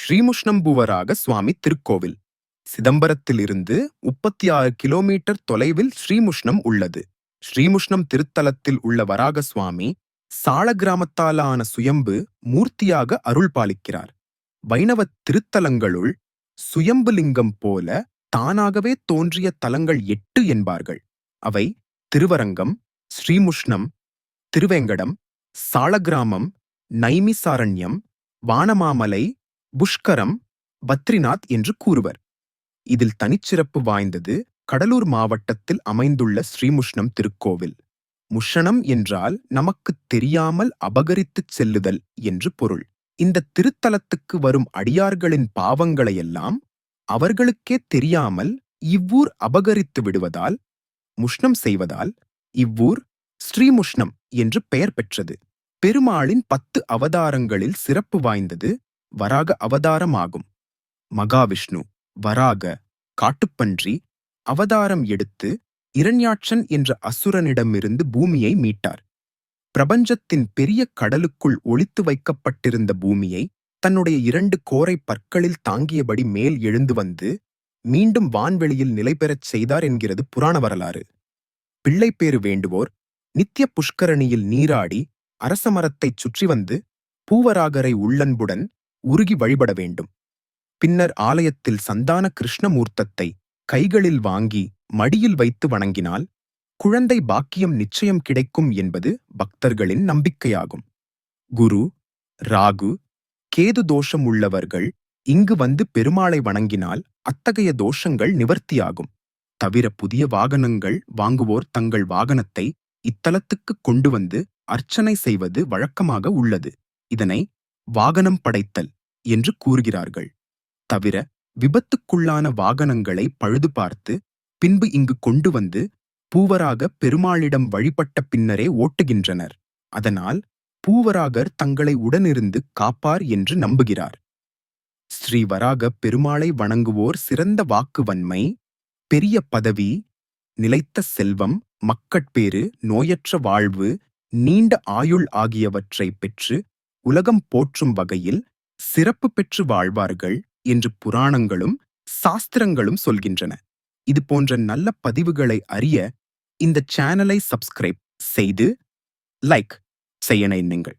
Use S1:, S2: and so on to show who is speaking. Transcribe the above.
S1: ஸ்ரீமுஷ்ணம்புவராக சுவாமி திருக்கோவில். சிதம்பரத்திலிருந்து 36 கிலோமீட்டர் தொலைவில் ஸ்ரீமுஷ்ணம் உள்ளது. ஸ்ரீமுஷ்ணம் திருத்தலத்தில் உள்ள வராக சுவாமி சாள கிராமத்தாலான சுயம்பு மூர்த்தியாக அருள் பாலிக்கிறார். வைணவ திருத்தலங்களுள் சுயம்புலிங்கம் போல தானாகவே தோன்றிய தலங்கள் 8 என்பார்கள். அவை திருவரங்கம், ஸ்ரீமுஷ்ணம், திருவேங்கடம், சாளகிராமம், நைமிசாரண்யம், வானமாமலை, புஷ்கரம், பத்ரிநாத் என்று கூறுவர். இதில் தனிச்சிறப்பு வாய்ந்தது கடலூர் மாவட்டத்தில் அமைந்துள்ள ஸ்ரீமுஷ்ணம் திருக்கோவில். முஷணம் என்றால் நமக்குத் தெரியாமல் அபகரித்துச் செல்லுதல் என்று பொருள். இந்த திருத்தலத்துக்கு வரும் அடியார்களின் பாவங்களையெல்லாம் அவர்களுக்கே தெரியாமல் இவ்வூர் அபகரித்து விடுவதால், முஷ்ணம் செய்வதால் இவ்வூர் ஸ்ரீமுஷ்ணம் என்று பெயர் பெற்றது. பெருமாளின் 10 அவதாரங்களில் சிறப்பு வாய்ந்தது வராக அவதாரமாகும். மகாவிஷ்ணு வராக காட்டுப்பன்றி அவதாரம் எடுத்து இரண்யாட்சன் என்ற அசுரனிடமிருந்து பூமியை மீட்டார். பிரபஞ்சத்தின் பெரிய கடலுக்குள் ஒளித்து வைக்கப்பட்டிருந்த பூமியை தன்னுடைய 2 கோரை பற்களில் தாங்கியபடி மேல் எழுந்து வந்து மீண்டும் வான்வெளியில் நிலைபெறச் செய்தார் என்கிறது புராண வரலாறு. பிள்ளைப்பேறு வேண்டுவோர் நித்திய புஷ்கரணியில் நீராடி அரச மரத்தைச் சுற்றி வந்து பூவராகரை உள்ளன்புடன் உருகி வழிபட வேண்டும். பின்னர் ஆலயத்தில் சந்தான கிருஷ்ணமூர்த்தத்தை கைகளில் வாங்கி மடியில் வைத்து வணங்கினால் குழந்தை பாக்கியம் நிச்சயம் கிடைக்கும் என்பது பக்தர்களின் நம்பிக்கையாகும். குரு, ராகு, கேது தோஷம் உள்ளவர்கள் இங்கு வந்து பெருமாளை வணங்கினால் அத்தகைய தோஷங்கள் நிவர்த்தியாகும். தவிர புதிய வாகனங்கள் வாங்குவோர் தங்கள் வாகனத்தை இத்தலத்துக்கு கொண்டு வந்து அர்ச்சனை செய்வது வழக்கமாக உள்ளது. இதனை வாகனம் படைத்தல் என்று கூறுகிறார்கள். தவிர விபத்துக்குள்ளான வாகனங்களை பழுது பார்த்து பின்பு இங்கு கொண்டு வந்து பூவராக பெருமாளிடம் வழிபட்ட பின்னரே ஓட்டுகின்றனர். அதனால் பூவராகர் தங்களை உடனிருந்து காப்பார் என்று நம்புகிறார். ஸ்ரீ வராக பெருமாளை வணங்குவோர் சிறந்த வாக்குவன்மை, பெரிய பதவி, நிலைத்த செல்வம், மக்கட்பேறு, நோயற்ற வாழ்வு, நீண்ட ஆயுள் ஆகியவற்றை பெற்று உலகம் போற்றும் வகையில் சிறப்பு பெற்று வாழ்வார்கள் என்று புராணங்களும் சாஸ்திரங்களும் சொல்கின்றன. இது போன்ற நல்ல பதிவுகளை அறிய இந்த சேனலை சப்ஸ்கிரைப் செய்து லைக் செய்ய எண்ணுங்கள்.